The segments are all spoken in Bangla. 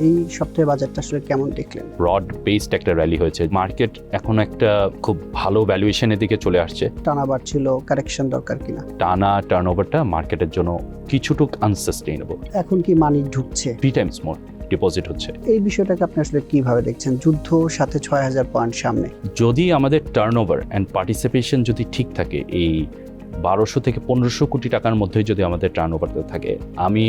এই সপ্তাহে বাজারটা আসলে কেমন দেখলেন? ব্রড বেসড একটা র্যালি হয়েছে। মার্কেট এখন একটা খুব ভালো ভ্যালুয়েশনের দিকে চলে আসছে। টানা বাড়ছিল, কারেকশন দরকার কিনা? টানা টার্নওভারটা মার্কেটের জন্য কিছুটুক আনসাস্টেইনেবল। এখন কি মানি ঢুকছে? 3 টাইমস মোর ডিপোজিট হচ্ছে। এই বিষয়টাকে আপনি আসলে কিভাবে দেখছেন? যুদ্ধ সাথে ৬,০০০ পয়েন্ট সামনে। যদি আমাদের টার্নওভার অ্যান্ড পার্টিসিপেশন যদি ঠিক থাকে, এই ১২০০ থেকে ১৫০০ কোটি টাকার মধ্যে যদি আমাদের টার্নওভারটা থাকে, আমি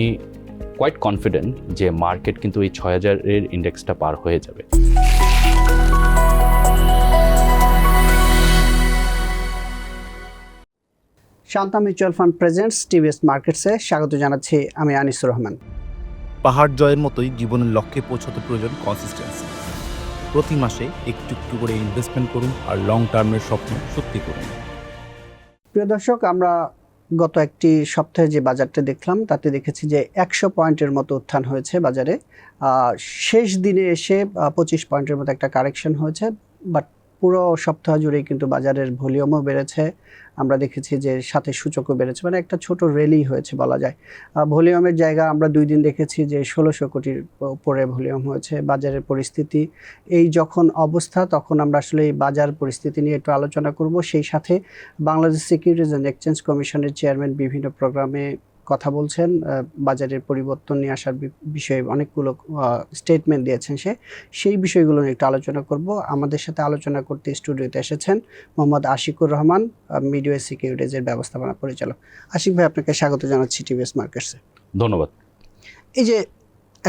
কোয়াইট কনফিডেন্ট যে মার্কেট কিন্তু এই ৬,০০০-এর ইন্ডেক্সটা পার হয়ে যাবে। Shanta mutual fund presents TVS মার্কেটসে স্বাগত জানাচ্ছি আমি আনিসুর রহমান। পাহাড় জয়ের মতোই জীবনের লক্ষ্যে পৌঁছাতে প্রয়োজন কনসিস্টেন্সি। প্রতি মাসে একটু একটু করে ইনভেস্টমেন্ট করুন আর লং টার্মের স্বপ্ন সত্যি করুন। প্রিয় দর্শক, আমরা গত একটি সপ্তাহে যে বাজারটা দেখলাম তাতে দেখেছি যে ১০০ পয়েন্টের মতো উত্থান হয়েছে বাজারে। শেষ দিনে এসে ২৫ পয়েন্টের মতো একটা কারেকশন হয়েছে, বাট পুরো সপ্তাহ জুড়েই কিন্তু বাজারের ভলিউমও বেড়েছে। আমরা দেখেছি যে সাথে সূচকও বেড়েছে, মানে একটা ছোট র্যালি হয়েছে বলা যায়। ভলিউমের জায়গা আমরা ২ দিন দেখেছি যে ১৬০০ কোটির উপরে ভলিউম হয়েছে। বাজারের পরিস্থিতি এই যখন অবস্থা, তখন আমরা আসলে এই বাজার পরিস্থিতি নিয়ে একটু আলোচনা করব। সেই সাথে বাংলাদেশ সিকিউরিটিজ অ্যান্ড এক্সচেঞ্জ কমিশনের চেয়ারম্যান বিভিন্ন প্রোগ্রামে কথা বলছেন, বাজারের পরিবর্তন নিয়ে আসার বিষয়ে অনেকগুলো স্টেটমেন্ট দিয়েছেন। সেই বিষয়গুলো নিয়ে একটু আলোচনা করব। আমাদের সাথে আলোচনা করতে স্টুডিওতে এসেছেন মোহাম্মদ আশিকুর রহমান, মিডওয়ে সিকিউরিটিজের ব্যবস্থাপনা পরিচালক। আশিক ভাই, আপনাকে স্বাগত জানাচ্ছি টিভিএস মার্কেটসে। ধন্যবাদ। এই যে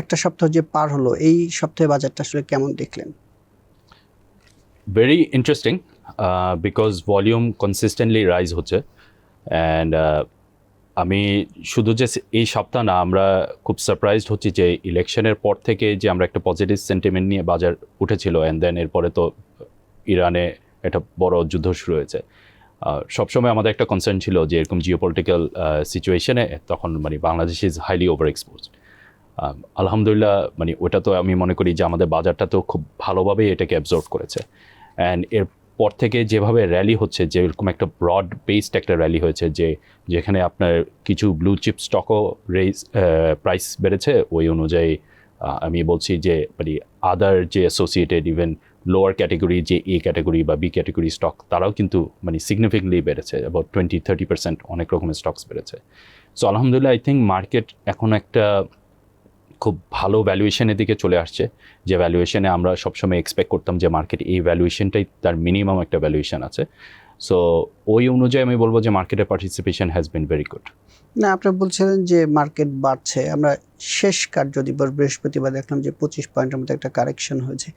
একটা সপ্তাহ যে পার হলো, এই সপ্তাহে বাজারটা আসলে কেমন দেখলেন? Very interesting, because volume consistently rise হচ্ছে। অ্যান্ড আমি শুধু যে এই সপ্তাহ না, আমরা খুব সারপ্রাইজড হচ্ছি যে ইলেকশনের পর থেকে যে আমরা একটা পজিটিভ সেন্টিমেন্ট নিয়ে বাজার উঠেছিল, অ্যান্ড দেন এরপরে তো ইরানে একটা বড় যুদ্ধ শুরু হয়েছে। সবসময় আমাদের একটা কনসার্ন ছিল যে এরকম জিওপলিটিক্যাল সিচুয়েশনে তখন মানে Bangladesh is highly over exposed. আলহামদুলিল্লাহ, মানে ওটা তো আমি মনে করি যে আমাদের বাজারটা তো খুব ভালোভাবেই এটাকে অ্যাবজর্ভ করেছে। অ্যান্ড এরপর থেকে যেভাবে র্যালি হচ্ছে, যে এরকম একটা ব্রড বেসড একটা র্যালি হয়েছে, যেখানে আপনার কিছু ব্লু চিপ স্টকও প্রাইস বেড়েছে, ওই অনুযায়ী আমি বলছি যে মানে আদার যে অ্যাসোসিয়েটেড ইভেন লোয়ার ক্যাটেগরি যে এ ক্যাটেগরি বা বি ক্যাটেগরি স্টক, তারাও কিন্তু মানে সিগনিফিকেন্টলি বেড়েছে, অ্যাবাউট 20-30% অনেক রকমের স্টকস বেড়েছে। সো আলহামদুলিল্লাহ, আই থিঙ্ক মার্কেট এখন একটা খুব ভালো ভ্যালুয়েশনের দিকে চলে আসছে, যে ভ্যালুয়েশনে আমরা সবসময় এক্সপেক্ট করতাম যে মার্কেট এই ভ্যালুয়েশনটাই তার মিনিমাম একটা ভ্যালুয়েশন আছে। সো ওই অনুযায়ী আমি বলবো যে মার্কেটের participation has been very good. না, আপনি বলছিলেন যে মার্কেট বাড়ছে। আমরা শেষ কার্যদিবস বৃহস্পতিবার দেখলাম যে ২৫ পয়েন্টের মতো একটা কারেকশন হয়েছে।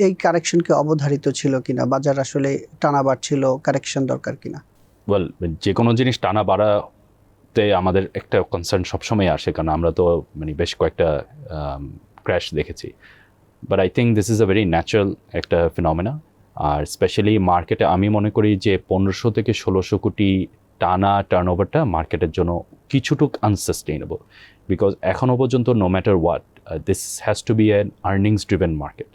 এই কারেকশনকে অবধারিত ছিল কিনা? বাজার আসলে টানা বাড়ছিল, কারেকশন দরকার কিনা? ওয়েল, যে কোনো জিনিস টানা বাড়াতে আমাদের একটা কনসার্ন সবসময় আসে, কারণ আমরা তো মানে বেশ কয়েকটা ক্র্যাশ দেখেছি। But I think this is a very natural একটা ফিনোমেনা। আর স্পেশালি মার্কেটে আমি মনে করি যে ১৫০০ থেকে ১৬০০ কোটি টানা টার্নওভারটা মার্কেটের জন্য কিছুটুক আনসাস্টেইনেবল, বিকজ এখনও পর্যন্ত no matter what this has to be an earnings driven market.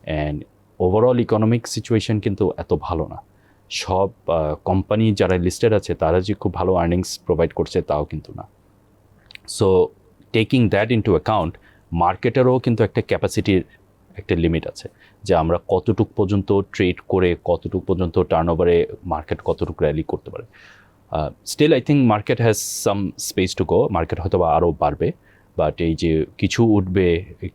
And overall economic situation কিন্তু এত ভালো না। সব কোম্পানি যারা লিস্টেড আছে তারা যে খুব ভালো আর্নিংস প্রোভাইড করছে তাও কিন্তু না। So taking that into account, মার্কেটেরও কিন্তু একটা ক্যাপাসিটির একটা লিমিট আছে, যে আমরা কতটুক পর্যন্ত ট্রেড করে কতটুক পর্যন্ত টার্নওভারে মার্কেট কতটুকু র্যালি করতে পারে। Still I think market has some space to go. Market হয়তো বা আরও বাড়বে, বাট এই যে কিছু উঠবে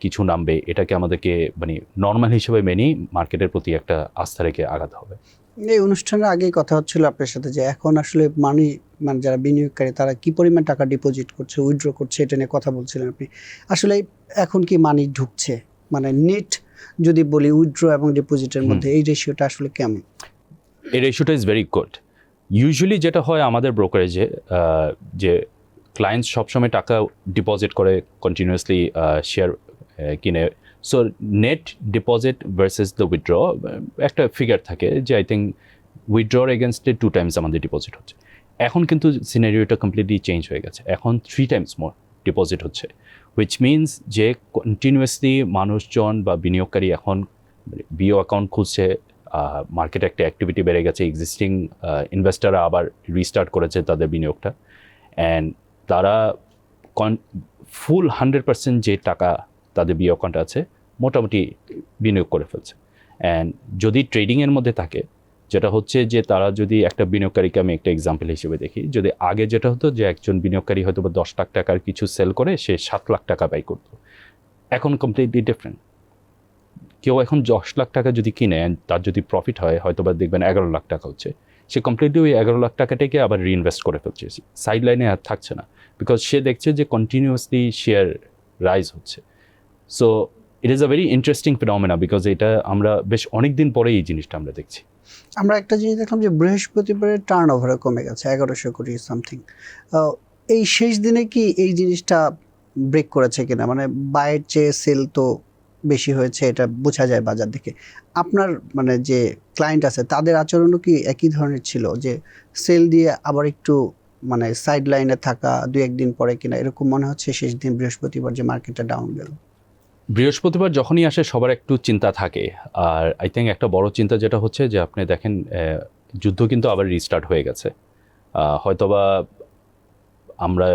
কিছু নামবে, এটাকে আমাদেরকে মানে নর্মাল হিসেবে মেনেই মার্কেটের প্রতি একটা আস্থা রেখে আগাতে হবে। এই অনুষ্ঠানের আগেই কথা হচ্ছিল আপনার সাথে যে এখন আসলে মানে যারা বিনিয়োগকারী তারা কি পরিমাণ টাকা ডিপোজিট করছে, উইথড্র করছে, এটা নিয়ে কথা বলছিলেন আপনি। আসলে এখন কি মানি ঢুকছে? মানে নেট যদি বলি উইথড্র এবং ডিপোজিটের মধ্যে এই রেশিওটা আসলে কেমন? এই রেশিওটা ইজ ভেরি গুড। ইউজুয়ালি যেটা হয় আমাদের ব্রোকারেজে, যে ক্লায়েন্টস সবসময় টাকা ডিপোজিট করে কন্টিনিউয়াসলি শেয়ার কিনে। So net deposit versus the withdraw একটা ফিগার থাকে, যে আই থিঙ্ক উইথড্রর এগেনস্টে 2 টাইমস আমাদের ডিপোজিট হচ্ছে। এখন কিন্তু সিনারিওটা কমপ্লিটলি চেঞ্জ হয়ে গেছে, এখন 3 টাইমস মোর ডিপোজিট হচ্ছে, হুইচ মিনস যে কন্টিনিউয়াসলি মানুষজন বা বিনিয়োগকারী এখন বিও অ্যাকাউন্ট খুলছে। মার্কেটে একটা অ্যাক্টিভিটি বেড়ে গেছে, এক্সিস্টিং ইনভেস্টাররা আবার রিস্টার্ট করেছে তাদের বিনিয়োগটা, অ্যান্ড তারা ফুল 100% যে টাকা তাদের বিও অ্যাকাউন্ট আছে মোটামুটি বিনিয়োগ করে ফেলছে। অ্যান্ড যদি ট্রেডিংয়ের মধ্যে থাকে, যেটা হচ্ছে যে তারা যদি একটা বিনিয়োগকারীকে আমি একটা এক্সাম্পল হিসেবে দেখি, যদি আগে যেটা হতো যে একজন বিনিয়োগকারী হয়তো বা 10 লাখ টাকার কিছু সেল করে সে 7 লাখ টাকা ব্যয় করতো, এখন কমপ্লিটলি ডিফারেন্ট। কেউ এখন 10 লাখ টাকা যদি কিনে তার যদি প্রফিট হয় হয়তো বা দেখবেন 11 লাখ টাকা হচ্ছে, সে কমপ্লিটলি ওই 11 লাখ টাকাটাকে আবার রিইনভেস্ট করে ফেলছে, সাইড লাইনে আর থাকছে না, বিকজ সে দেখছে যে কন্টিনিউয়াসলি শেয়ার রাইজ হচ্ছে। So it is a very interesting ফিনোমেনা, because এটা আমরা বেশ অনেক দিন পরে এই জিনিসটা আমরা দেখছি। আমরা একটা জিনিস দেখলাম যে বৃহস্পতিবারের টার্ন ওভারও কমে গেছে 1100 কোটি সামথিং। এই শেষ দিনে কি এই জিনিসটা ব্রেক করেছে কিনা, মানে বাইয়ের চেয়ে সেল তো বেশি হয়েছে, এটা বোঝা যায় বাজার দেখে। আপনার মানে যে ক্লায়েন্ট আছে তাদের আচরণও কি একই ধরনের ছিল, যে সেল দিয়ে আবার একটু মানে সাইড লাইনে থাকা 2-1 দিন পরে কিনা, এরকম মনে হচ্ছে শেষ দিন বৃহস্পতিবার যে মার্কেটটা ডাউন গেল? বৃহস্পতিবার যখনই আসে সবার একটু চিন্তা থাকে, আর আই থিঙ্ক একটা বড় চিন্তা যেটা হচ্ছে যে আপনি দেখেন যুদ্ধ কিন্তু আবার রিস্টার্ট হয়ে গেছে। হয়তোবা আমরা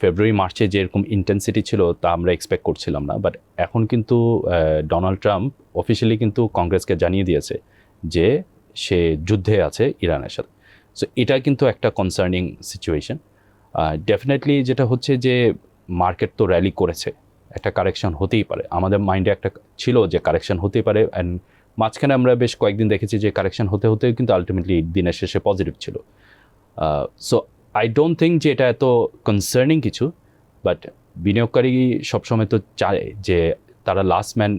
ফেব্রুয়ারি মার্চে যেরকম ইন্টেন্সিটি ছিল তা আমরা এক্সপেক্ট করছিলাম না, বাট এখন কিন্তু ডোনাল্ড ট্রাম্প অফিসিয়ালি কিন্তু কংগ্রেসকে জানিয়ে দিয়েছে যে সে যুদ্ধে আছে ইরানের সাথে। সো এটা কিন্তু একটা কনসার্নিং সিচুয়েশন। ডেফিনেটলি যেটা হচ্ছে যে মার্কেট তো র্যালি করেছে, একটা কারেকশন হতেই পারে, আমাদের মাইন্ডে একটা ছিল যে কারেকশন হতেই পারে, অ্যান্ড মাঝখানে আমরা বেশ কয়েকদিন দেখেছি যে কারেকশন হতে হতেও কিন্তু আলটিমেটলি দিনের শেষে পজিটিভ ছিল। সো আই ডোন্ট থিঙ্ক যে এটা এত কনসার্নিং কিছু, বাট বিনিয়োগকারী সবসময় তো চায় যে তারা last man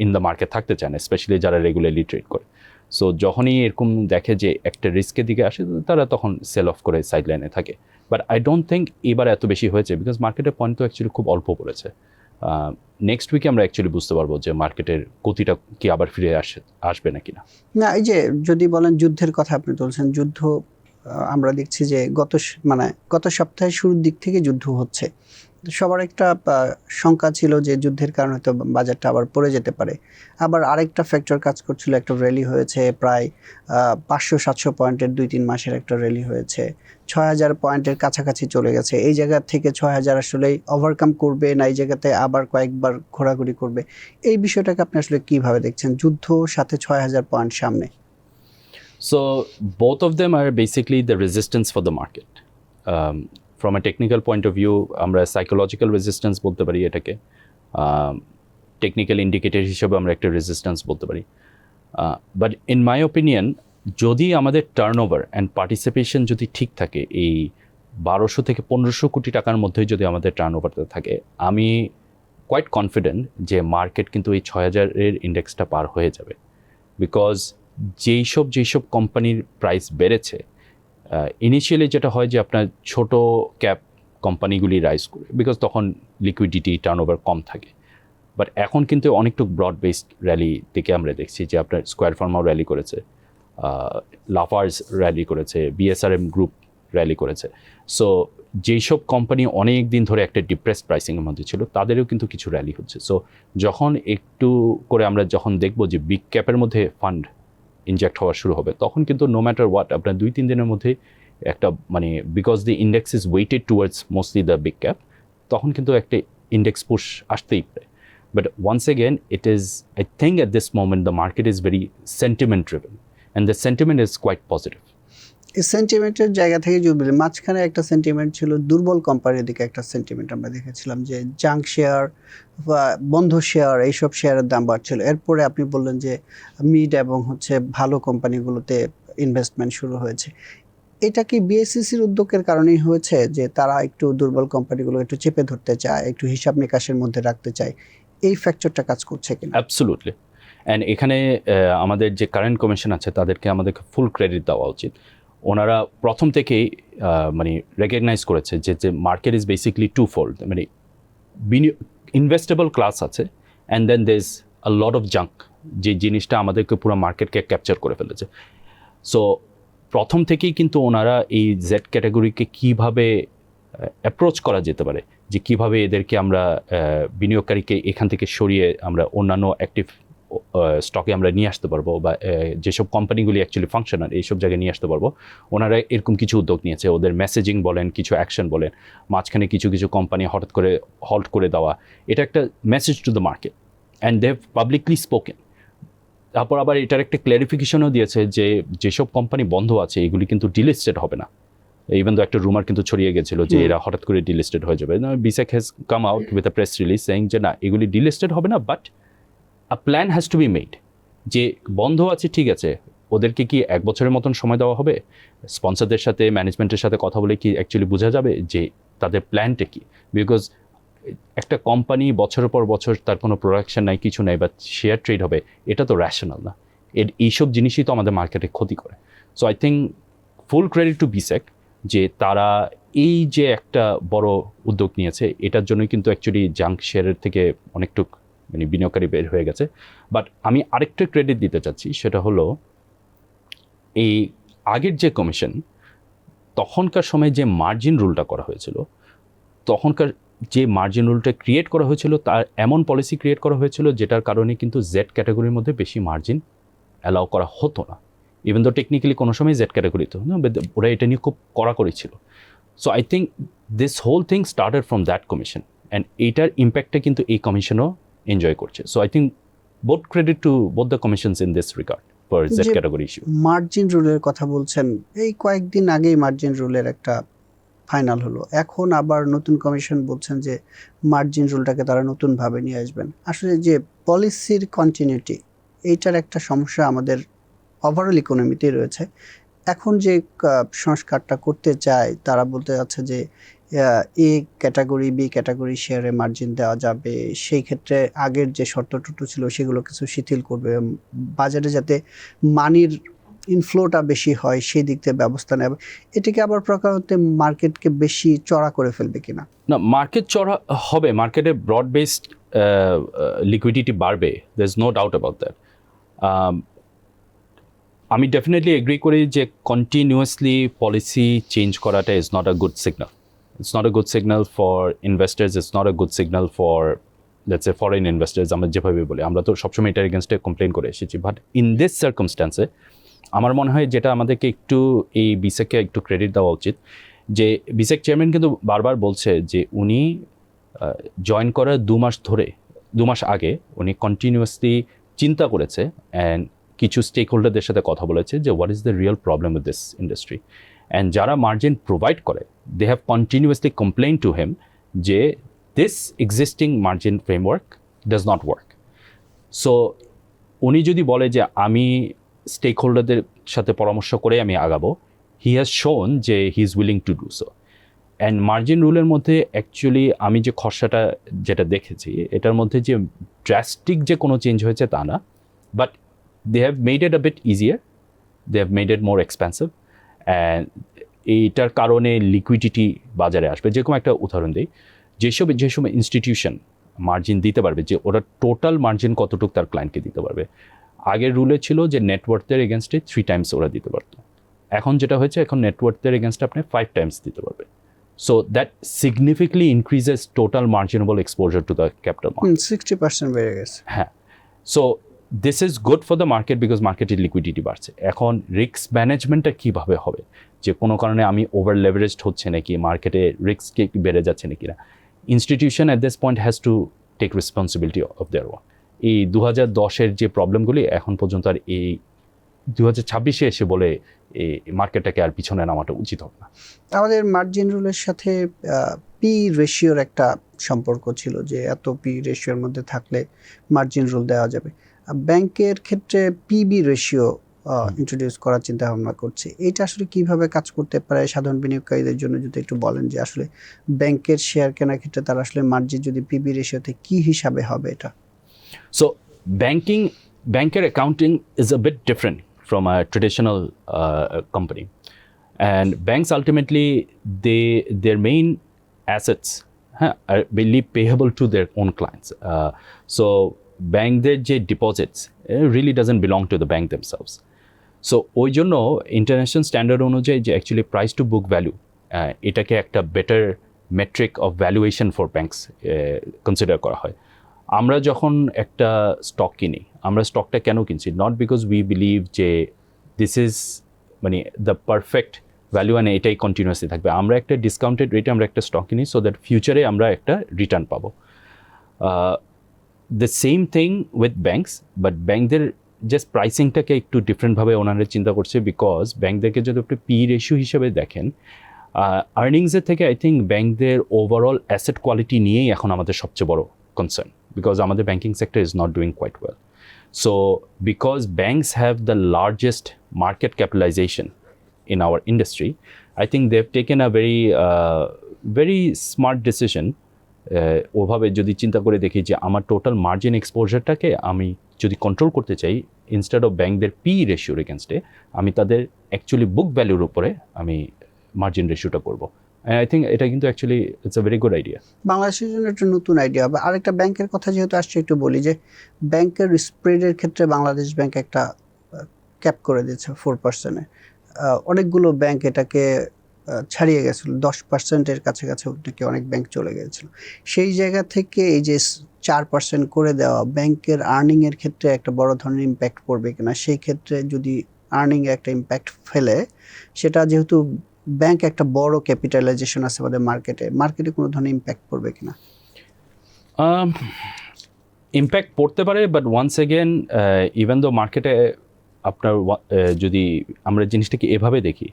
in the market থাকতে চায় না, স্পেশালি যারা রেগুলারলি ট্রেড করে। সো যখনই এরকম দেখে যে একটা রিস্কের দিকে আসে তারা তখন সেল অফ করে সাইড লাইনে থাকে। বাট আই ডোন্ট থিঙ্ক এবার এত বেশি হয়েছে, বিকজ মার্কেটের পয়েন্ট তো অ্যাকচুয়ালি খুব অল্প পড়েছে। নেক্সট উইকে আমরা অ্যাকচুয়ালি বুঝতে পারবো যে মার্কেটের গতিটা কি আবার ফিরে আসবে নাকি না। না, এই যে যদি বলেন যুদ্ধের কথা আপনি বলছেন, যুদ্ধ আমরা দেখছি যে গত সপ্তাহে শুরুর দিক থেকে যুদ্ধ হচ্ছে। সবার একটা শঙ্কা ছিল যে যুদ্ধের কারণে হয়তো বাজারটা আবার পড়ে যেতে পারে। আবার আরেকটা ফ্যাক্টর কাজ করছিল, একটা র্যালি হয়েছে প্রায় 500-700 পয়েন্টের 2-3 মাসের একটা র্যালি হয়েছে, 6000 পয়েন্টের কাছাকাছি চলে গেছে। এই জায়গা থেকে 6000 আসলেই ওভারকাম করবে না এই জায়গাতে আবার কয়েকবার ঘোরাঘুরি করবে, এই বিষয়টাকে আপনি আসলে কিভাবে দেখছেন, যুদ্ধ সাথে 6000 পয়েন্ট সামনে? So both of them are basically the resistance for the market. From a technical point of view, আমরা psychological resistance বলতে পারি এটাকে, টেকনিক্যাল ইন্ডিকেটর হিসেবে আমরা একটা রেজিস্ট্যান্স বলতে পারি। বাট ইন মাই ওপিনিয়ন, যদি আমাদের টার্নওভার অ্যান্ড পার্টিসিপেশন যদি ঠিক থাকে, এই 1200 থেকে 1500 কোটি টাকার মধ্যে যদি আমাদের টার্নওভারটা থাকে, আমি কোয়াইট কনফিডেন্ট যে মার্কেট কিন্তু এই 6000-এর ইন্ডেক্সটা পার হয়ে যাবে। বিকজ যেইসব কোম্পানির প্রাইস বেড়েছে, ইনিশিয়ালি যেটা হয় যে আপনার ছোট ক্যাপ কোম্পানিগুলি রাইজ করে, বিকজ তখন লিকুইডিটি টার্নওভার কম থাকে। বাট এখন কিন্তু অনেকটু ব্রড বেসড র্যালি থেকে আমরা দেখছি যে আপনার স্কোয়ার ফার্মাও র্যালি করেছে, লাফার্স র্যালি করেছে, বিএসআরএম গ্রুপ র্যালি করেছে। সো যেইসব কোম্পানি অনেক দিন ধরে একটা ডিপ্রেসড প্রাইসিংয়ের মধ্যে ছিল তাদেরও কিন্তু কিছু র্যালি হচ্ছে। সো যখন একটু করে আমরা যখন দেখব যে বিগ ক্যাপের মধ্যে ফান্ড ইনজেক্ট হওয়া শুরু হবে, তখন কিন্তু নো ম্যাটার হোয়াট আপনার 2-3 দিনের মধ্যে একটা because the index is weighted towards mostly the big cap, তখন কিন্তু একটা ইন্ডেক্স পুশ আসতেই পারে। But once again, I think at this moment, the market is very sentiment driven, and the sentiment is quite positive. এই সেন্টিমেন্টের জায়গা থেকে যদি মাঝখানে একটা সেন্টিমেন্ট ছিল দুর্বল কোম্পানির দিকে, একটা সেন্টিমেন্ট আমরা দেখেছিলাম যে জাঙ্ক শেয়ার বা বন্ধ শেয়ার, এইসব শেয়ারের দাম বাড়ছিল। এরপরে আপনি বললেন যে মিড এবং ভালো কোম্পানিগুলোতে ইনভেস্টমেন্ট শুরু হয়েছে। এটা কি বিএসইসির উদ্যোগের কারণেই হয়েছে যে তারা একটু দুর্বল কোম্পানিগুলো একটু চেপে ধরতে চায়, একটু হিসাব নিকাশের মধ্যে রাখতে চায়, এই ফ্যাক্টরটা কাজ করছে কিনা? অ্যাবসলুটলি। অ্যান্ড এখানে আমাদের যে কারেন্ট কমিশন আছে তাদেরকে আমাদেরকে ফুল ক্রেডিট দেওয়া উচিত। ওনারা প্রথম থেকেই রেকগনাইজ করেছে যে market is basically two fold, investible class আছে and then there is a lot of junk, যে জিনিসটা আমাদেরকে পুরো মার্কেটকে ক্যাপচার করে ফেলেছে। সো প্রথম থেকেই কিন্তু ওনারা এই জেড ক্যাটাগরিকে কীভাবে অ্যাপ্রোচ করা যেতে পারে, যে কিভাবে এদেরকে আমরা বিনিয়োগকারীকে এখান থেকে সরিয়ে আমরা অন্যান্য অ্যাক্টিভ স্টকে আমরা নিয়ে আসতে পারবো, বা যেসব কোম্পানিগুলি অ্যাকচুয়ালি ফাংশনাল এইসব জায়গায় নিয়ে আসতে পারবো, ওনারা এরকম কিছু উদ্যোগ নিয়েছে। ওদের মেসেজিং বলেন, কিছু অ্যাকশন বলেন, মাঝখানে কিছু কিছু কোম্পানি হঠাৎ করে হল্ট করে দেওয়া, এটা একটা message to the market and they have publicly spoken. তারপর আবার এটার একটা ক্ল্যারিফিকেশনও দিয়েছে যে যেসব কোম্পানি বন্ধ আছে এগুলি কিন্তু ডিলিস্টেড হবে না। ইভেন তো একটা রুমার কিন্তু ছড়িয়ে গেছিল যে এরা হঠাৎ করে ডিলিস্টেড হয়ে যাবে। BSEC has come out with a press release saying যে না, এগুলি ডিলিস্টেড হবে না, but a plan has to be made. যে বন্ধ আছে ঠিক আছে, ওদেরকে কি 1 বছরের মতন সময় দেওয়া হবে? স্পন্সরদের সাথে, ম্যানেজমেন্টের সাথে কথা বলে কি অ্যাকচুয়ালি বোঝা যাবে যে তাদের প্ল্যানটা কি? বিকজ একটা কোম্পানি বছরের পর বছর তার কোনো প্রোডাকশন নাই, কিছু নাই, বা শেয়ার ট্রেড হবে, এটা তো র্যাশনাল না। এইসব জিনিসই তো আমাদের মার্কেটে ক্ষতি করে। So I think full credit to বিসেক যে তারা এই যে একটা বড় উদ্যোগ নিয়েছে, এটার জন্যই কিন্তু অ্যাকচুয়ালি জাঙ্ক শেয়ারের থেকে অনেকটুক মানে বিনিয়োগকারী বের হয়ে গেছে। বাট আমি আরেকটা ক্রেডিট দিতে চাচ্ছি, সেটা হলো এই আগের যে কমিশন, তখনকার সময় যে মার্জিন রুলটা করা হয়েছিল, তখনকার যে মার্জিন রুলটা ক্রিয়েট করা হয়েছিল, তার এমন পলিসি ক্রিয়েট করা হয়েছিল যেটার কারণে কিন্তু জেড ক্যাটাগরির মধ্যে বেশি মার্জিন অ্যালাউ করা হতো না। ইভেন তো টেকনিক্যালি কোনো সময় জেড ক্যাটাগরিতে হতো না, ওরা এটা নিয়ে খুব কড়াকড়ি ছিল। So I think this whole thing started from that commission, and এইটার ইম্প্যাক্টটা কিন্তু এই কমিশনও এনজয় করছে। So I think both credit to both the commissions in this regard for Z category issue. Margin রুলের কথা বলছেন, এই কয়েকদিন আগেই মার্জিন রুলের একটা ফাইনাল হলো, এখন আবার নতুন কমিশন বলছেন যে মার্জিন রুলটাকে তারা নতুনভাবে নিয়ে আসবেন। আসলে যে পলিসির কন্টিনিউটি, এইটার একটা সমস্যা আমাদের ওভারঅল ইকোনমিতেই রয়েছে। এখন যে সংস্কারটা করতে চায়, তারা বলতে যাচ্ছে যে এ ক্যাটাগরি, বি ক্যাটাগরি শেয়ারে মার্জিন দেওয়া যাবে, সেই ক্ষেত্রে আগের যে শর্ত টুটু ছিল সেগুলো কিছু শিথিল করবে, বাজারে যাতে মানির ইনফ্লোটা বেশি হয় সেই দিক থেকে ব্যবস্থা নেবে। এটাকে আবার প্রকার হতে মার্কেটকে বেশি চড়া করে ফেলবে কিনা? না, মার্কেট চড়া হবে, মার্কেটে ব্রড বেসড লিকুইডিটি বাড়বে, there is no doubt about that. আমি ডেফিনেটলি এগ্রি করি যে কন্টিনিউয়াসলি পলিসি চেঞ্জ করাটা is not a good signal. It's not a good signal for investors, it's not a good signal for let's say foreign investors. আমরা যেভাবে বলি, আমরা তো সবসময় এটার এগেনস্টে কমপ্লেন করে এসেছি, বাট ইন দিস সার্কামস্ট্যান্সে আমার মনে হয় যেটা আমাদেরকে একটু এই বিসেককে একটু ক্রেডিট দেওয়া উচিত, যে বিসেক চেয়ারম্যান কিন্তু বারবার বলছে যে উনি জয়েন করার 2 মাস আগে উনি কন্টিনিউয়াসলি চিন্তা করেছে অ্যান্ড কিছু স্টেক হোল্ডারদের সাথে কথা বলেছে যে what is the real problem with this industry, and যারা মার্জিন প্রোভাইড করে they have continuously complain to them যে this existing margin framework does not work. So উনি যদি বলে যে আমি স্টেক হোল্ডারদের সাথে পরামর্শ করে আমি আগাবো, হি has shown that he is willing to do so. And margin রুলের মধ্যে অ্যাকচুয়ালি আমি যে খসড়াটা যেটা দেখেছি, এটার মধ্যে যে ড্রাস্টিক যে কোনো চেঞ্জ হয়েছে তা না, but they have made it a bit easier, they have made it more expensive, and এইটার কারণে লিকুইডিটি বাজারে আসবে। যেরকম একটা উদাহরণ দিই, যেসব ইনস্টিটিউশন মার্জিন দিতে পারবে, যে ওরা টোটাল মার্জিন কতটুকু তার ক্লায়েন্টকে দিতে পারবে। আগের রুলে ছিল যে নেটওয়ার্থের এগেনস্টে 3 টাইমস ওরা দিতে পারতো, এখন যেটা হয়েছে, এখন নেটওয়ার্থের এগেনস্টে আপনি 5 টাইমস দিতে পারবে। So that significantly increases total marginable exposure to the capital market. 60% বেড়ে গেছে। হ্যাঁ, so this is good for the market because মার্কেটের লিকুইডিটি বাড়ছে। এখন রিস্ক ম্যানেজমেন্টটা কীভাবে হবে, যে কোনো কারণে আমি ওভার লেভারেজড হচ্ছে নাকি, মার্কেটে রিস্ক বেড়ে যাচ্ছে নাকি না, institution at this point has to take responsibility of their one. এই 2010-এর যে প্রবলেমগুলি এখন পর্যন্ত আর এই 2026-এ এসে বলে এই মার্কেটটাকে আর পিছনে নামাটা উচিত হবে না। আমাদের মার্জিন রুলের সাথে পি রেশিওর একটা সম্পর্ক ছিল, যে এত পি রেশিওর মধ্যে থাকলে মার্জিন রুল দেওয়া যাবে। ব্যাংকের ক্ষেত্রে পিবি রেশিও ইন্ট্রোডিউস করার চিন্তা ভাবনা করছে, এইটা আসলে কিভাবে কাজ করতে পারে সাধারণ বিনিয়োগকারীদের জন্য যদি একটু বলেন, যে আসলে ব্যাংকের শেয়ার কেনার ক্ষেত্রে তারা আসলে মার্জিন যদি পিবি রেশিওতে কি হিসাবে হবে এটা? So banker accounting is a bit different from a traditional company, and banks ultimately their main assets are mainly payable to their own clients. So ব্যাংকদের যে deposits really doesn't belong to the bank themselves. So ওই জন্য ইন্টারন্যাশনাল স্ট্যান্ডার্ড অনুযায়ী যে actually price to book value, এটাকে একটা better metric of valuation for banks consider করা হয়। আমরা যখন একটা স্টক কিনি, আমরা স্টকটা কেন কিনছি, নট বিকজ উই বিলিভ যে দিস ইজ মানে দ্য পারফেক্ট ভ্যালু অ্যান্ড এটাই কন্টিনিউয়াসলি থাকবে। আমরা একটা ডিসকাউন্টেড রেটে আমরা একটা স্টক কিনি সো দ্যাট ফিউচারে আমরা একটা রিটার্ন পাবো। The same thing with banks, but ব্যাঙ্কদের জাস্ট প্রাইসিংটাকে একটু ডিফারেন্টভাবে ওনারা চিন্তা করছে, বিকজ ব্যাঙ্কদেরকে যদি আপনি পি রেশিও হিসেবে দেখেন, আর্নিংসের থেকে আই থিঙ্ক ব্যাঙ্কদের ওভারঅল অ্যাসেট কোয়ালিটি নিয়েই এখন আমাদের সবচেয়ে বড় কনসার্ন, বিকজ আমাদের banking sector is not doing quite well. So because banks have the largest market capitalization in our industry, I think they've taken a very smart decision. ওভাবে যদি চিন্তা করে দেখি যে আমার টোটাল মার্জিন এক্সপোজারটাকে আমি যদি কন্ট্রোল করতে চাই, ইনস্টেড অফ ব্যাঙ্কদের পি রেশিওর এগেনস্টে আমি তাদের অ্যাকচুয়ালি বুক ভ্যালুর উপরে আমি মার্জিন রেশিওটা করবো। আই থিঙ্ক এটা কিন্তু actually it's a very good idea. বাংলাদেশের জন্য একটা নতুন আইডিয়া হবে। আরেকটা ব্যাংকের কথা যেহেতু আসছে একটু বলি যে ব্যাংকের স্প্রেডের ক্ষেত্রে বাংলাদেশ ব্যাংক একটা ক্যাপ করে দিয়েছে 4%-এ। অনেকগুলো ব্যাংক এটাকে ছাড়িয়ে গেছিল, 10%-এর কাছাকাছি নাকি অনেক ব্যাংক চলে গিয়েছিল। সেই জায়গা থেকে এই যে 4% করে দেওয়া ব্যাংকের আর্নিংয়ের ক্ষেত্রে একটা বড় ধরনের ইম্প্যাক্ট পড়বে কিনা, সেই ক্ষেত্রে যদি আর্নিংয়ে একটা ইম্প্যাক্ট ফেলে, সেটা যেহেতু ব্যাংক একটা বড় ক্যাপিটালাইজেশন আছে আমাদের মার্কেটে কোনো ধরনের ইম্প্যাক্ট পড়বে কিনা? ইম্প্যাক্ট পড়তে পারে, but once again even though মার্কেটে আপনার যদি আমরা জিনিসটাকে এভাবে দেখি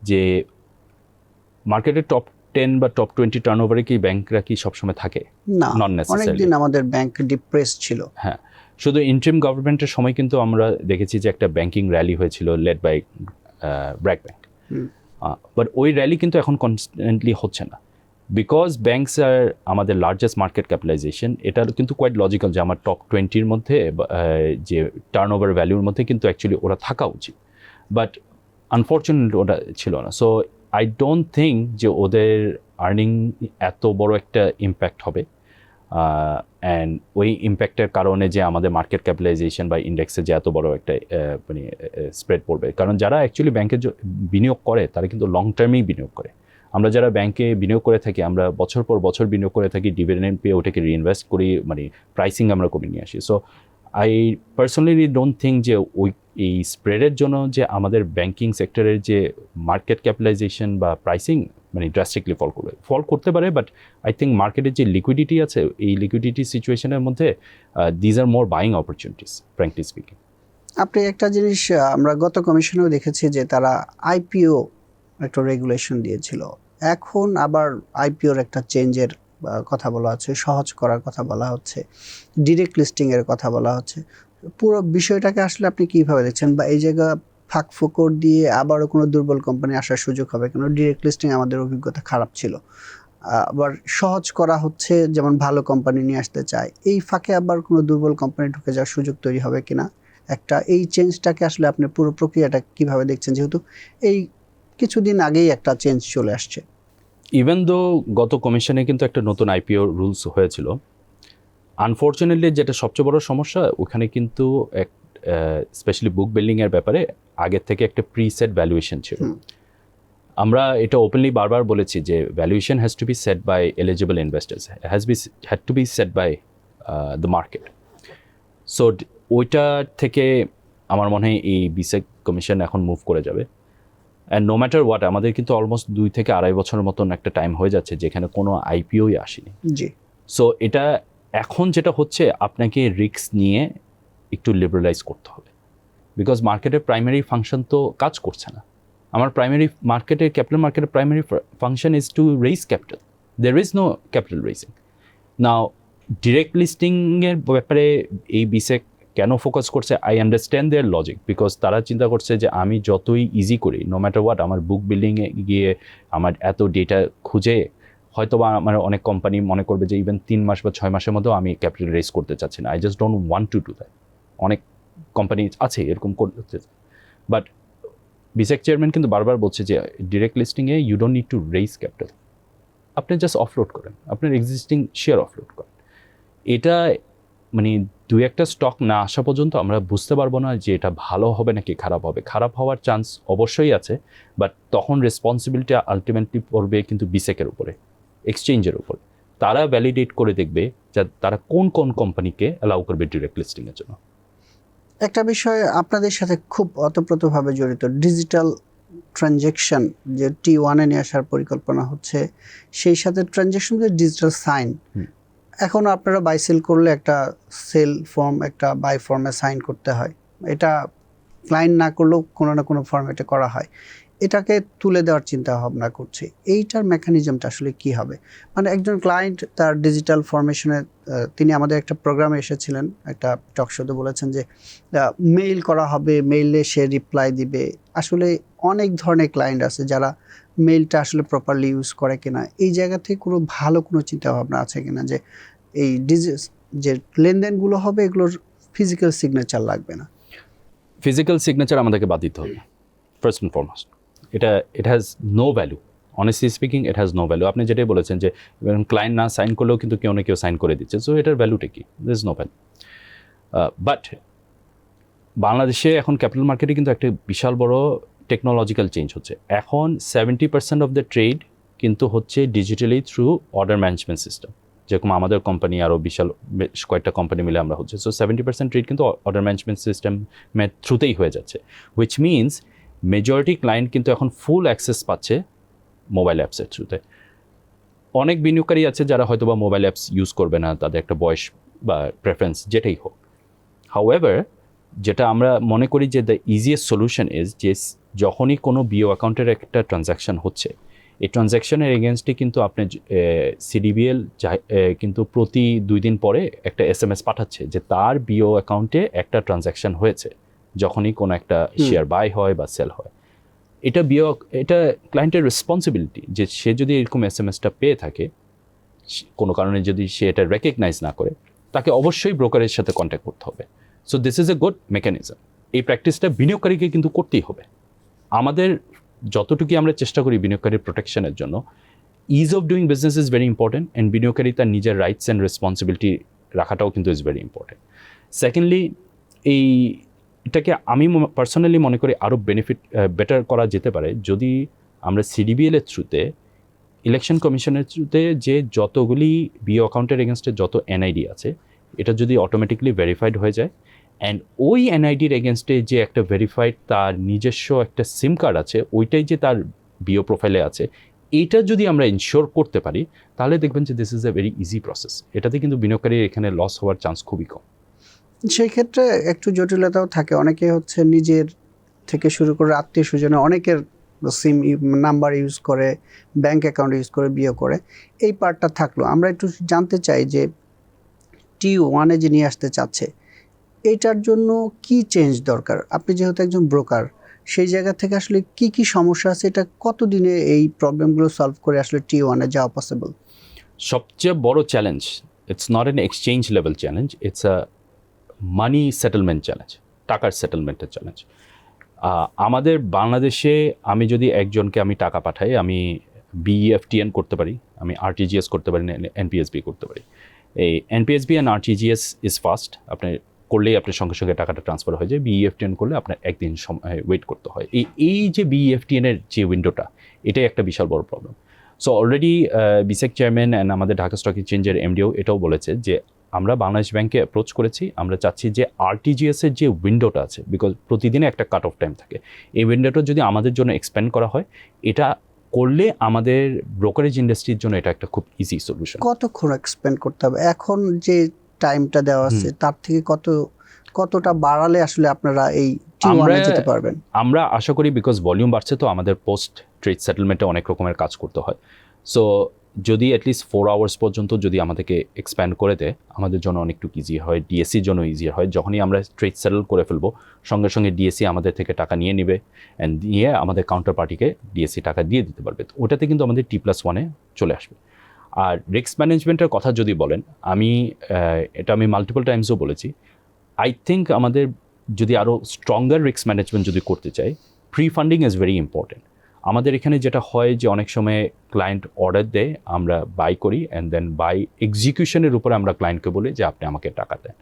যে মার্কেটের টপ 10 বা টপ 20 টার্নওভারে কি ব্যাংকরা কি সবসময় থাকে? না, নট নেসেসারি। অনেকদিন আমাদের ব্যাংক ডিপ্রেস ছিল। হ্যাঁ, শুধু ইন্টারিম গভর্নমেন্টের সময় কিন্তু আমরা দেখেছি যে একটা ব্যাংকিং র্যালি হয়েছিল led by BRAC bank, but ওই র্যালি কিন্তু এখন কনস্ট্যান্টলি হচ্ছে না, বিকজ ব্যাংকস আর আমাদের লার্জেস্ট মার্কেট ক্যাপিটালাইজেশন। এটা কিন্তু কোয়াইট লজিক্যাল যে আমার টপ 20-র মধ্যে যে টার্ন ওভার ভ্যালুর মধ্যে কিন্তু অ্যাকচুয়ালি ওরা থাকা উচিত, বাট আনফর্চুনেটলি ওটা ছিল না। সো আই ডোন্ট থিঙ্ক যে ওদের আর্নিং এত বড় একটা ইম্প্যাক্ট হবে, অ্যান্ড ওই ইম্প্যাক্টের কারণে যে আমাদের মার্কেট ক্যাপিটালাইজেশন বা ইন্ডেক্সে যে এত বড় একটা মানে স্প্রেড পড়বে। কারণ যারা অ্যাকচুয়ালি ব্যাংকে বিনিয়োগ করে তারা কিন্তু লং টার্মেই বিনিয়োগ করে। আমরা যারা ব্যাংকে বিনিয়োগ করে থাকি, আমরা বছর পর বছর বিনিয়োগ করে থাকি, ডিভিডেন্ড পেয়ে ওটাকে রিইনভেস্ট করি, মানে প্রাইসিং আমরা কমিয়ে নিয়ে আসি। So I personally don't think যে ওই এই স্প্রেডের জন্য যে আমাদের ব্যাংকিং সেক্টরের যে মার্কেট ক্যাপিটালাইজেশন বা প্রাইসিং মানে ড্রাস্টিকলি ফল করতে পারে, বাট আই থিঙ্ক মার্কেটের যে লিকুইডিটি আছে, এই লিকুইডিটি সিচুয়েশনের মধ্যে these are more buying opportunities, frankly speaking. আপনি একটা জিনিস আমরা গত কমিশনেও দেখেছি যে তারা আইপিও একটা রেগুলেশন দিয়েছিল, এখন আবার আইপিওর একটা চেঞ্জের কথা বলা হচ্ছে, সহজ করার কথা বলা হচ্ছে, ডিরেক্ট লিস্টিংয়ের কথা বলা হচ্ছে। পুরো বিষয়টাকে আসলে আপনি কীভাবে দেখছেন, বা এই জায়গা ফাঁক ফোকর দিয়ে আবারও কোনো দুর্বল কোম্পানি আসার সুযোগ হবে? কেন ডিরেক্ট লিস্টিং আমাদের অভিজ্ঞতা খারাপ ছিল, আবার সহজ করা হচ্ছে, যেমন ভালো কোম্পানি নিয়ে আসতে চায়, এই ফাঁকে আবার কোনো দুর্বল কোম্পানি ঢুকে যাওয়ার সুযোগ তৈরি হবে কিনা একটা, এই চেঞ্জটাকে আসলে আপনি পুরো প্রক্রিয়াটা কীভাবে দেখছেন, যেহেতু এই কিছুদিন আগেই একটা চেঞ্জ চলে আসছে? ইভেন দো গত কমিশনে কিন্তু একটা নতুন আইপিও রুলস হয়েছিল, আনফর্চুনেটলি যেটা সবচেয়ে বড় সমস্যা ওখানে কিন্তু এক স্পেশালি বুক বিল্ডিংয়ের ব্যাপারে আগের থেকে একটা প্রিসেট ভ্যালুয়েশন ছিল। আমরা এটা ওপেনলি বারবার বলেছি যে valuation has to be set by eligible investors, had to be set by the market. So ওইটা থেকে আমার মনে হয় এই বিসেক কমিশন এখন মুভ করে যাবে। অ্যান্ড নো ম্যাটার হোয়াট, আমাদের কিন্তু অলমোস্ট 2 থেকে 2.5 বছরের মতন একটা টাইম হয়ে যাচ্ছে যেখানে কোনো আইপিওই আসেনি। জি। সো এটা এখন যেটা হচ্ছে, আপনাকে রিস্ক নিয়ে একটু লিবারালাইজ করতে হবে, বিকজ মার্কেটের প্রাইমারি ফাংশন তো কাজ করছে না। আমার ক্যাপিটাল মার্কেটের primary function is to raise capital, there is no capital raising. Now direct লিস্টিংয়ের ব্যাপারে এই বিসেক কেন ফোকাস করছে, I understand their logic, because তারা চিন্তা করছে যে আমি যতই ইজি করি, নো ম্যাটার হোয়াট, আমার বুক বিল্ডিংয়ে গিয়ে আমার এত ডেটা খুঁজে হয়তো বা আমার অনেক কোম্পানি মনে করবে যে ইভেন 3 মাস বা 6 মাসের মধ্যেও আমি ক্যাপিটাল রেজ করতে চাচ্ছি না, I just don't want to do that. অনেক কোম্পানি আছে এরকম করতে, বাট বিসেক চেয়ারম্যান কিন্তু বারবার বলছে যে ডিরেক্ট লিস্টিংয়ে you don't need to raise capital, আপনি জাস্ট অফলোড করেন, আপনার এক্সিস্টিং শেয়ার অফলোড করেন। এটা মানে 2-1টা স্টক না আসা পর্যন্ত আমরা বুঝতে পারবো না যে এটা ভালো হবে নাকি খারাপ হবে। খারাপ হওয়ার চান্স অবশ্যই আছে, বাট তখন রেসপন্সিবিলিটি আলটিমেটলি পড়বে কিন্তু বিসেকের উপরে, এক্সচেঞ্জের উপর। তারা ভ্যালিডেট করে দেখবে যে তারা কোন কোন কোম্পানিকে অ্যালাউ করবে ডিরেক্ট লিস্টিংয়ের জন্য। একটা বিষয় আপনাদের সাথে খুব ওতপ্রোতভাবে জড়িত, ডিজিটাল ট্রানজ্যাকশন যে T1 নিয়ে আসার পরিকল্পনা হচ্ছে, সেই সাথে ট্রানজ্যাকশন ডিজিটাল সাইন। এখন আপনারা বাই সেল করলে একটা সেল ফর্ম, একটা বাই ফর্মে সাইন করতে হয়, এটা ক্লায়েন্ট না করলেও কোনো না কোনো ফর্মেটে করা হয়, এটাকে তুলে দেওয়ার চিন্তা ভাবনা করছি। এইটার মেকানিজমটা আসলে কি হবে? মানে একজন ক্লায়েন্ট তার ডিজিটাল ফরমেশনে, তিনি আমাদের একটা প্রোগ্রামে এসেছিলেন, একটা টক শোতে বলেছেন যে মেইল করা হবে, মেইলে সে রিপ্লাই দিবে। আসলে অনেক ধরনের ক্লায়েন্ট আছে যারা মেইলটা আসলে প্রপারলি ইউজ করে কিনা, এই জায়গা থেকে কোনো ভালো কোনো চিন্তা ভাবনা আছে কিনা যে এই যে লেনদেনগুলো হবে এগুলোর ফিজিক্যাল সিগনেচার লাগবে না? ফিজিক্যাল সিগনেচার আমাদেরকে বাদ দিতে হবে first and foremost. It has no value, honestly speaking it has no value. আপনি যেটাই বলেছেন যে ক্লায়েন্ট না সাইন করলেও কিন্তু কেউ না কেউ সাইন করে দিচ্ছে, সো এটার ভ্যালুটা কি? There is no value. But বাংলাদেশে এখন ক্যাপিটাল মার্কেটে কিন্তু একটা বিশাল বড় টেকনোলজিক্যাল চেঞ্জ হচ্ছে। এখন 70% অফ দ্য ট্রেড কিন্তু হচ্ছে digitally through order management system, যেরকম আমাদের কোম্পানি আরও বিশাল বেশ কয়েকটা কোম্পানি মিলে আমরা হচ্ছে। সো 70% ট্রেড কিন্তু অর্ডার ম্যানেজমেন্ট সিস্টেমের থ্রুতেই হয়ে যাচ্ছে, হুইচ মিনস মেজরিটি ক্লায়েন্ট কিন্তু এখন ফুল অ্যাক্সেস পাচ্ছে মোবাইল অ্যাপসের থ্রুতে। অনেক বিনিয়োগকারী আছে যারা হয়তো বা মোবাইল অ্যাপস ইউজ করবে না, তাদের একটা বয়স বা প্রেফারেন্স যেটাই হোক। হাউএভার, যেটা আমরা মনে করি যে দ্য ইজিয়েস্ট সলিউশন ইজ যে যখনই কোনো বিও অ্যাকাউন্টের একটা ট্রানজ্যাকশন হচ্ছে, এই ট্রানজ্যাকশনের এগেনস্টে কিন্তু আপনি সিডিবিএল কিন্তু প্রতি 2 দিন পরে একটা SMS পাঠাচ্ছে যে তার বিও অ্যাকাউন্টে একটা ট্রানজ্যাকশন হয়েছে, যখনই কোনো একটা শেয়ার বাই হয় বা সেল হয়। এটা ক্লায়েন্টের রেসপন্সিবিলিটি যে সে যদি এরকম SMSটা পেয়ে থাকে, কোনো কারণে যদি সে এটা রেকগনাইজ না করে, তাকে অবশ্যই ব্রোকারের সাথে কন্ট্যাক্ট করতে হবে। So this is a good mechanism. এই প্র্যাকটিসটা বিনিয়োগকারীকে কিন্তু করতেই হবে। আমাদের যতটুকু আমরা চেষ্টা করি বিনিয়োগকারীর প্রোটেকশনের জন্য, is of doing business is very important, and বিনিয়োগকারী তার নিজের রাইটস অ্যান্ড রেসপন্সিবিলিটি রাখাটাও কিন্তু ইজ ভেরি ইম্পর্টেন্ট। সেকেন্ডলি, এটাকে আমি পার্সোনালি মনে করি আরও বেটার করা যেতে পারে যদি আমরা সিডিবিএল এর থ্রুতে, ইলেকশন কমিশনের থ্রুতে যে যতগুলি বিও অ্যাকাউন্টের এগেনস্টে যত এনআইডি আছে, এটা যদি অটোমেটিকলি ভেরিফাইড হয়ে যায়, অ্যান্ড ওই এনআইডির এগেনস্টে যে একটা ভেরিফাইড তার নিজস্ব একটা সিম কার্ড আছে, ওইটাই যে তার বিও প্রোফাইলে আছে, এইটা যদি আমরা ইনশিওর করতে পারি, তাহলে দেখবেন যে this is a very easy process. এটাতে কিন্তু বিনিয়োগকারীর এখানে লস হওয়ার চান্স খুবই কম। সেই ক্ষেত্রে একটু জটিলতাও থাকে, অনেকে হচ্ছে নিজের থেকে শুরু করে আত্মীয় স্বজনে অনেকের সিম নাম্বার ইউজ করে, ব্যাংক অ্যাকাউন্ট ইউজ করে বিয়ে করে। এই পার্টটা থাকলো, আমরা একটু জানতে চাই যে T1 যে নিয়ে আসতে চাচ্ছে, এইটার জন্য কি চেঞ্জ দরকার? আপনি যেহেতু একজন ব্রোকার, সেই জায়গা থেকে আসলে কি কি সমস্যা আছে, এটা কতদিনে এই প্রবলেমগুলো সলভ করে আসলে T1 যাওয়া পসিবল? সবচেয়ে বড় challenge, it's not an exchange level challenge, it's a money settlement challenge, টাকার সেটেলমেন্টের চ্যালেঞ্জ। আমাদের বাংলাদেশে আমি যদি একজনকে আমি টাকা পাঠাই, আমি BEFTN করতে পারি, আমি RTGS করতে পারি, NPSB করতে পারি। এই NPSB and RTGS is fast, আপনি করলেই আপনার সঙ্গে সঙ্গে টাকাটা ট্রান্সফার হয়ে যায়। BEFTN করলে আপনার একদিন সময় ওয়েট করতে হয়। এই যে BEFTN এর যে উইন্ডোটা, এটাই একটা বিশাল বড় problem. So already বিসেক chairman and আমাদের ঢাকা স্টক এক্সচেঞ্জের MDও এটাও বলেছে যে আমরা বাংলাদেশ ব্যাংকে অ্যাপ্রোচ করেছি, আমরা চাচ্ছি যে RTGS এর যে উইন্ডোটা আছে, বিকজ প্রতিদিনে একটা কাট অফ টাইম থাকে, এই উইন্ডোটা যদি আমাদের জন্য এক্সপ্যান্ড করা হয়, এটা করলে আমাদের ব্রোকারেজ ইন্ডাস্ট্রির জন্য এটা একটা খুব ইজি সলিউশন। কতক্ষণ এক্সপেন্ড করতে হবে? এখন যে টাইমটা দেওয়া আছে তার থেকে কতটা বাড়ালে আসলে আপনারা এই T1 যেতে পারবেন? আমরা আশা করি, বিকজ ভলিউম বাড়ছে, তো আমাদের পোস্ট ট্রেড সেটেলমেন্টে অনেক রকমের কাজ করতে হয়। সো যদি অ্যাটলিস্ট 4 আওয়ার্স পর্যন্ত যদি আমাদেরকে এক্সপ্যান্ড করে দেয়, আমাদের জন্য অনেকটু ইজি হয়, ডিএসসির জন্য ইজি হয়। যখনই আমরা ট্রেড সেটেল করে ফেলবো, সঙ্গে সঙ্গে ডিএসসি আমাদের থেকে টাকা নিয়ে নেবে, অ্যান্ড নিয়ে আমাদের কাউন্টার পার্টিকে ডিএসসি টাকা দিয়ে দিতে পারবে। তো ওটাতে কিন্তু আমাদের T+1 চলে আসবে। আর রিস্ক ম্যানেজমেন্টের কথা যদি বলেন, এটা আমি মাল্টিপল টাইমসও বলেছি, আই থিঙ্ক আমাদের যদি আরও স্ট্রঙ্গার রিস্ক ম্যানেজমেন্ট যদি করতে চাই, pre funding is very important. আমাদের এখানে যেটা হয় যে অনেক সময় ক্লায়েন্ট অর্ডার দেয়, আমরা বাই করি, অ্যান্ড দেন বাই এক্সিকিউশনের উপরে আমরা ক্লায়েন্টকে বলি যে আপনি আমাকে টাকা দেন।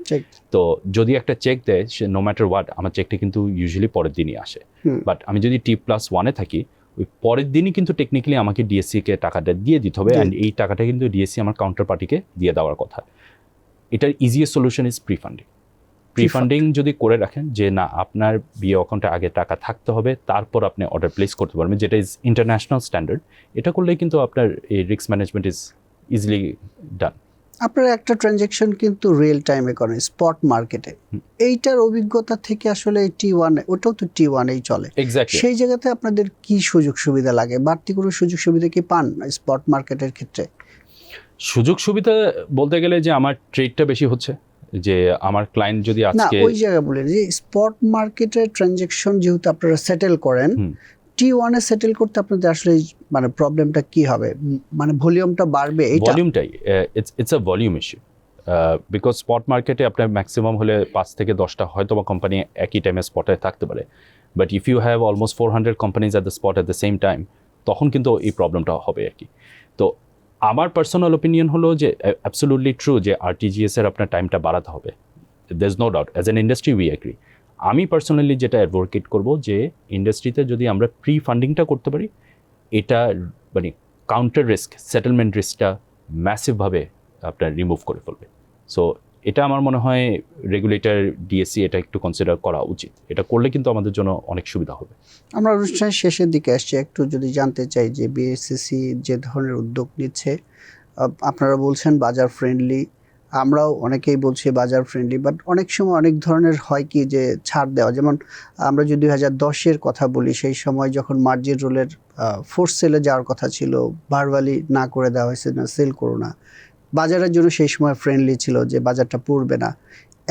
তো যদি একটা চেক দেয়, সে নো ম্যাটার হোয়াট, আমার চেকটা কিন্তু ইউজুয়ালি পরের দিনই আসে। বাট আমি যদি T+1 থাকি, ওই পরের দিনই কিন্তু টেকনিক্যালি আমাকে ডিএসসিকে টাকাটা দিয়ে দিতে হবে, অ্যান্ড এই টাকাটা কিন্তু ডিএসসি আমার কাউন্টার পার্টিকে দিয়ে দেওয়ার কথা। এটার easiest solution is pre funding. Prefunding যদি করে রাখেন যে না আপনার বিয়ে অ্যাকাউন্টে আগে টাকা থাকতে হবে, তারপর আপনি অর্ডার প্লেস করতে পারবেন, যেটা ইজ ইন্টারন্যাশনাল স্ট্যান্ডার্ড, এটা করলেই কিন্তু আপনার এই রিস্ক ম্যানেজমেন্ট ইজ ইজিলি ডান। আপনারা একটা ট্রানজ্যাকশন কিন্তু রিয়েল টাইমে করেন স্পট মার্কেটে, এইটার অভিজ্ঞতা থেকে আসলে T1, ওটাও তো T1-এই চলে, এক্স্যাক্টলি। সেই জায়গাতে আপনাদের কি সুযোগ সুবিধা লাগে, বাড়তি কোনো সুযোগ সুবিধা কি পান স্পট মার্কেটের ক্ষেত্রে? সুযোগ সুবিধা বলতে গেলে যে আমার ট্রেডটা বেশি হচ্ছে, যে আমার ক্লায়েন্ট যদি না আজকে ওই জায়গায় বলেন যে স্পট মার্কেটের ট্রানজ্যাকশন যেহেতু আপনারা সেটেল করেন, T1-এ সেটেল করতে আপনাদের আসলে মানে প্রবলেমটা কি হবে, মানে ভলিউমটা বাড়বে এইটা? ভলিউমটাই, it's a volume issue, because spot মার্কেটে আপনার ম্যাক্সিমাম হলে 5 থেকে 10টা হয়তো বা কোম্পানি একই টাইমে স্পটে থাকতে পারে, but if you have almost 400 companies at the spot at the same time, তখন কিন্তু এই প্রবলেমটা হবে আর কি। তো আমার পার্সোনাল ওপিনিয়ন হলো যে অ্যাবসোলুটলি ট্রু যে আরটিজিএস-এর আপনার টাইমটা বাড়াতে হবে, there is no doubt, as an industry we agree. আমি পার্সোনালি যেটা অ্যাডভোকেট করব যে ইন্ডাস্ট্রিতে যদি আমরা প্রি ফান্ডিংটা করতে পারি, এটা মানে কাউন্টার রিস্ক, সেটেলমেন্ট রিস্কটা ম্যাসিভভাবে আপনার রিমুভ করে ফেলবে। সো এটা আমার মনে হয় রেগুলেটর ডিএসসি এটা একটু কনসিডার করা উচিত, এটা করলে কিন্তু আমাদের জন্য অনেক সুবিধা হবে। আমরা অনুষ্ঠানের শেষের দিকে আসছি, একটু যদি জানতে চাই যে বিএসসিসি যে ধরনের উদ্যোগ নিচ্ছে, আপনারা বলছেন বাজার ফ্রেন্ডলি, আমরাও অনেকেই বলছি বাজার ফ্রেন্ডলি, বাট অনেক সময় অনেক ধরনের হয় কি যে ছাড় দেওয়া, যেমন আমরা যদি 2010-এর কথা বলি, সেই সময় যখন মার্জিন রোলের ফোর্স সেলে যাওয়ার কথা ছিল, ভার্বালি না করে দেওয়া হয়েছে না সেল করো না, বাজারের জন্য সেই সময় ফ্রেন্ডলি ছিল যে বাজারটা পড়বে না।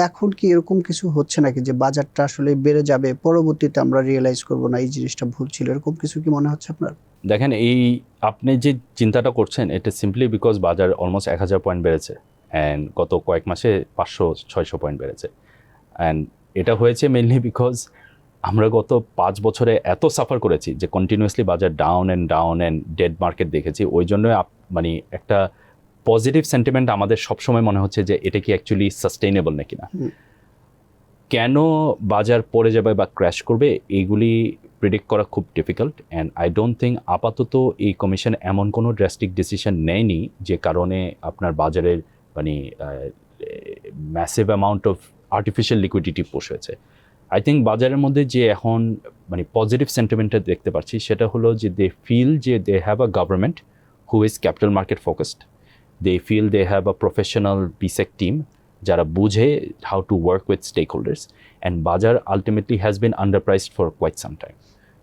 এখন কি এরকম কিছু হচ্ছে নাকি যে বাজারটা আসলে বেড়ে যাবে, পরবর্তীতে আমরা রিয়েলাইজ করব না এই জিনিসটা ভুল ছিল, এরকম কিছু কি মনে হচ্ছে আপনার? দেখেন, এই আপনি যে চিন্তাটা করছেন এটা সিম্পলি বিকজ বাজার অলমোস্ট 1000 পয়েন্ট বেড়েছে, অ্যান্ড গত কয়েক মাসে 500-600 পয়েন্ট বেড়েছে, অ্যান্ড এটা হয়েছে মেনলি বিকজ আমরা গত 5 বছরে এত সাফার করেছি যে কন্টিনিউয়াসলি বাজার ডাউন অ্যান্ড ডেড মার্কেট দেখেছি, ওই জন্য মানে একটা পজিটিভ সেন্টিমেন্ট আমাদের সবসময় মনে হচ্ছে যে এটা কি অ্যাকচুয়ালি সাস্টেইনেবল নাকি না। কেন বাজার পড়ে যাবে বা ক্র্যাশ করবে এইগুলি প্রেডিক্ট করা খুব difficult, and I don't think আপাতত এই কমিশন এমন কোনো ড্রাস্টিক ডিসিশন নেয়নি যে কারণে আপনার বাজারের মানে massive amount of artificial liquidity push হয়েছে। আই থিঙ্ক বাজারের মধ্যে যে এখন মানে পজিটিভ সেন্টিমেন্টটা দেখতে পাচ্ছি সেটা হলো যে দে ফিল যে they have a government who is capital market focused, they feel they have a professional BSEC team যারা বুঝে how to work with stakeholders, and বাজার ultimately has been underpriced for quite some time.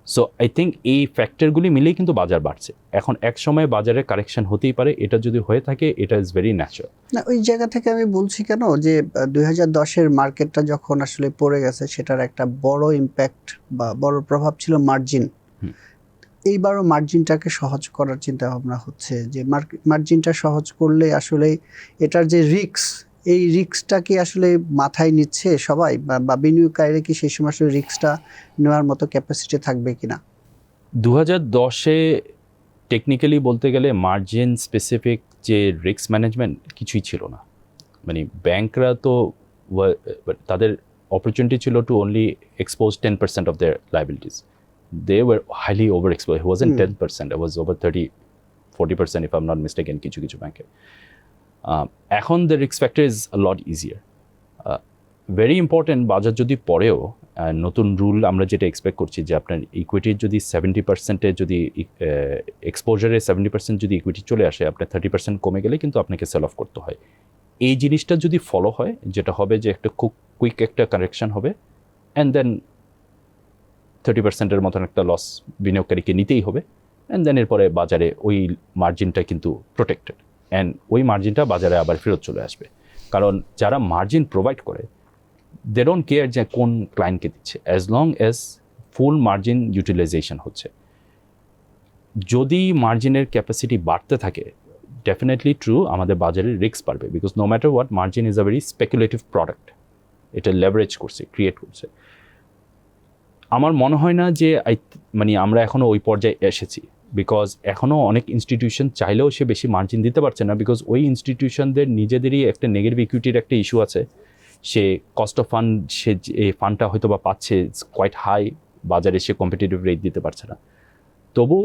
So I think এই ফ্যাক্টরগুলি মিলেই কিন্তু বাজার বাড়ছে। এখন এক সময় বাজারে কারেকশন হতেই পারে, এটা যদি হয়ে থাকে এটা ইজ ভেরি ন্যাচারাল। না ওই জায়গা থেকে আমি বলছি কেন যে 2010-এর মার্কেটটা যখন আসলে পড়ে গেছে, সেটার একটা বড় ইম্প্যাক্ট বা বড় প্রভাব ছিল মার্জিন। এইবারও মার্জিনটাকে সহজ করার চিন্তা ভাবনা হচ্ছে যে মার্জিনটা সহজ করলে আসলে এটার যে রিস্ক, এই রিস্কটা কি আসলে মাথায় নিচ্ছে সবাই, বা বিনিয়োগকারীরা কি সেই সময় আসলে রিস্কটা নেওয়ার মতো ক্যাপাসিটি থাকবে কিনা? 2010-এ টেকনিক্যালি বলতে গেলে মার্জিন স্পেসিফিক যে রিস্ক ম্যানেজমেন্ট কিছুই ছিল না, মানে ব্যাংকরা তো তাদের অপরচুনিটি ছিল to only expose 10% of their liabilities, they were highly overexposed. It wasn't 10%, it was over 30-40% if I'm not mistaken কিছু কিছু ব্যাংকে। এখন the risk factor is a lot easier. Very important, বাজার যদি পড়েও নতুন রুল আমরা যেটা এক্সপেক্ট করছি যে আপনার ইকুইটির যদি 70%-এ যদি এক্সপোজারে 70% যদি ইকুইটি চলে আসে, আপনার 30% কমে গেলে কিন্তু আপনাকে সেল অফ করতে হয়। এই জিনিসটা যদি ফলো হয়, যেটা হবে যে একটা খুব কুইক একটা কারেকশন হবে, অ্যান্ড দেন 30%-এর মতন একটা লস বিনিয়োগকারীকে নিতেই হবে, অ্যান্ড দেন এরপরে বাজারে ওই মার্জিনটা কিন্তু প্রোটেক্টেড, অ্যান্ড ওই মার্জিনটা বাজারে আবার ফেরত চলে আসবে। কারণ যারা মার্জিন প্রোভাইড করে দে ডোন্ট কেয়ার যে কোন ক্লায়েন্টকে দিচ্ছে, অ্যাজ লং অ্যাজ ফুল মার্জিন ইউটিলাইজেশন হচ্ছে। যদি মার্জিনের ক্যাপাসিটি বাড়তে থাকে, ডেফিনেটলি ট্রু আমাদের বাজারে রিস্ক বাড়বে, because no matter what margin is a very speculative product, এটা লেভারেজ করছে, ক্রিয়েট করছে। আমার মনে হয় না যে মানে আমরা এখনও ওই পর্যায়ে এসেছি, বিকজ এখনও অনেক ইনস্টিটিউশন চাইলেও সে বেশি মার্জিন দিতে পারছে না, বিকজ ওই ইনস্টিটিউশনদের নিজেদেরই একটা নেগেটিভ ইকুইটির একটা ইস্যু আছে। সে কস্ট অফ ফান্ড, সে এই ফান্ডটা হয়তো বা পাচ্ছে ইটস কোয়াইট হাই, বাজারে সে কম্পিটিটিভ রেট দিতে পারছে না। তবু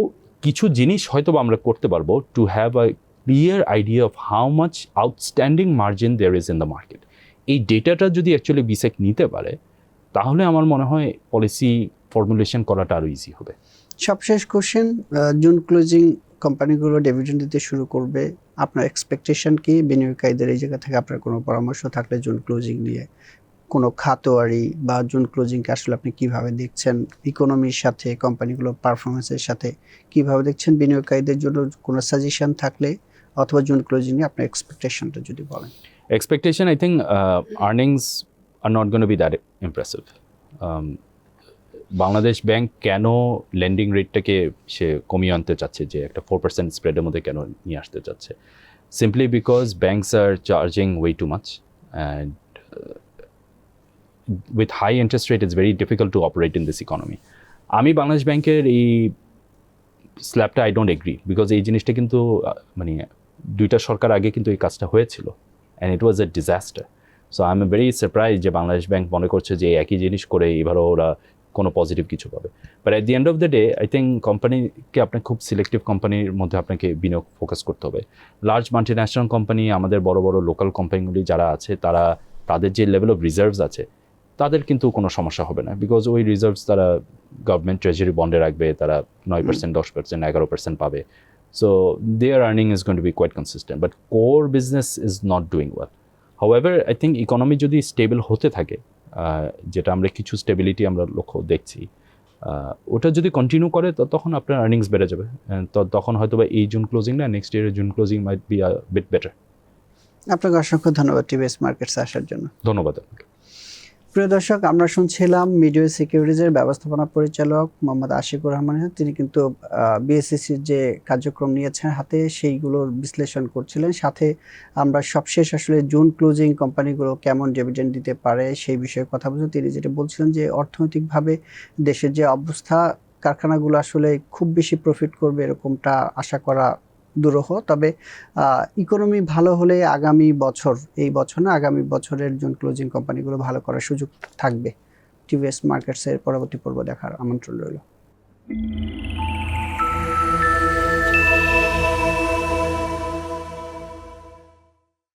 কিছু জিনিস হয়তো আমরা করতে পারবো to have a clear idea of how much outstanding margin there is in the market. এই ডেটাটা যদি অ্যাকচুয়ালি বিসেক নিতে পারে তাহলে আমার মনে হয় পলিসি ফর্মুলেশন করাটা আরও ইজি হবে। সবশেষ কোশ্চেন, জুন ক্লোজিং কোম্পানিগুলো ডিভিডেন্ড দিতে শুরু করবে, আপনার এক্সপেকটেশন কি? বিনিয়োগকারীদের এই জায়গা থেকে আপনার কোনো পরামর্শ থাকলে জুন ক্লোজিং নিয়ে, কোনো খাতোয়ারি বা জুন ক্লোজিংকে আসলে আপনি কিভাবে দেখছেন, ইকোনমির সাথে কোম্পানিগুলোর পারফরমেন্সের সাথে কিভাবে দেখছেন, বিনিয়োগকারীদের জন্য কোনো সাজেশন থাকলে অথবা জুন ক্লোজিং নিয়ে আপনার এক্সপেকটেশনটা যদি বলেন। Expectation, I think earnings are not going to be that impressive. Bangladesh bank কেন লেন্ডিং রেটটাকে সে কমিয়ে আনতে চাচ্ছে, যে একটা 4% স্প্রেডের মধ্যে কেন নিয়ে আসতে চাচ্ছে? Simply because banks are charging way too much, and with high interest rate it's very difficult to operate in this economy. আমি বাংলাদেশ ব্যাংকের এই স্ল্যাবটা আই ডোন্ট এগ্রি, বিকজ এই জিনিসটা কিন্তু মানে দুইটা সরকার আগে কিন্তু এই কাজটা হয়েছিল, and it was a disaster. So I am very surprise যে বাংলাদেশ ব্যাংক মনে করছে যে একই জিনিস করে এবারও ওরা কোনো পজিটিভ কিছু পাবে। But at the end of the day I think কোম্পানিকে আপনাকে খুব সিলেক্টিভ কোম্পানির মধ্যে আপনাকে বিনিয়োগ ফোকাস করতে হবে। লার্জ মাল্টিন্যাশনাল কোম্পানি, আমাদের বড় বড় লোকাল কোম্পানিগুলি যারা আছে, তাদের যে লেভেল অফ রিজার্ভস আছে তাদের কিন্তু কোনো সমস্যা হবে না, বিকজ ওই রিজার্ভস তারা গভর্নমেন্ট ট্রেজারি বন্ডে রাখবে, তারা 9%, 10%, 11% পাবে। So their earning is going to be quite consistent, but core business is not doing well. However I think economy যদি স্টেবল হতে থাকে, যেটা আমরা কিছু স্টেবিলিটি আমরা লক্ষ্য দেখছি, ওটা যদি কন্টিনিউ করে তখন আপনার আর্নিংস বেড়ে যাবে, তখন হয়তো বা এই জুন ক্লোজিং না, নেক্সট ইয়ারের June closing might be a bit better. আপনাকে অসংখ্য ধন্যবাদ টিভিএস মার্কেটসে আসার জন্য। ধন্যবাদ আপনাকে। প্রিয় দর্শক, আমরা শুনছিলাম মিডিয়া সিকিউরিটিজের ব্যবস্থাপনা পরিচালক মোহাম্মদ আশিকুর রহমান। তিনি কিন্তু বিএসসিসির যে কার্যক্রম নিয়েছেন হাতে সেইগুলোর বিশ্লেষণ করছিলেন, সাথে আমরা সবশেষ আসলে জুন ক্লোজিং কোম্পানিগুলো কেমন ডিভিডেন্ড দিতে পারে সেই বিষয়ে কথা বলছেন। তিনি যেটা বলছিলেন যে অর্থনৈতিকভাবে দেশের যে অবস্থা, কারখানাগুলো আসলে খুব বেশি প্রফিট করবে এরকমটা আশা করা দুরূহ। তবে ইকোনমি ভালো হলে আগামী বছর, এই বছর না আগামী বছরের জুন ক্লোজিং কোম্পানিগুলো ভালো করার সুযোগ থাকবে। টিভিএস মার্কেটসের পরবর্তী পর্ব দেখার আমন্ত্রণ রইল।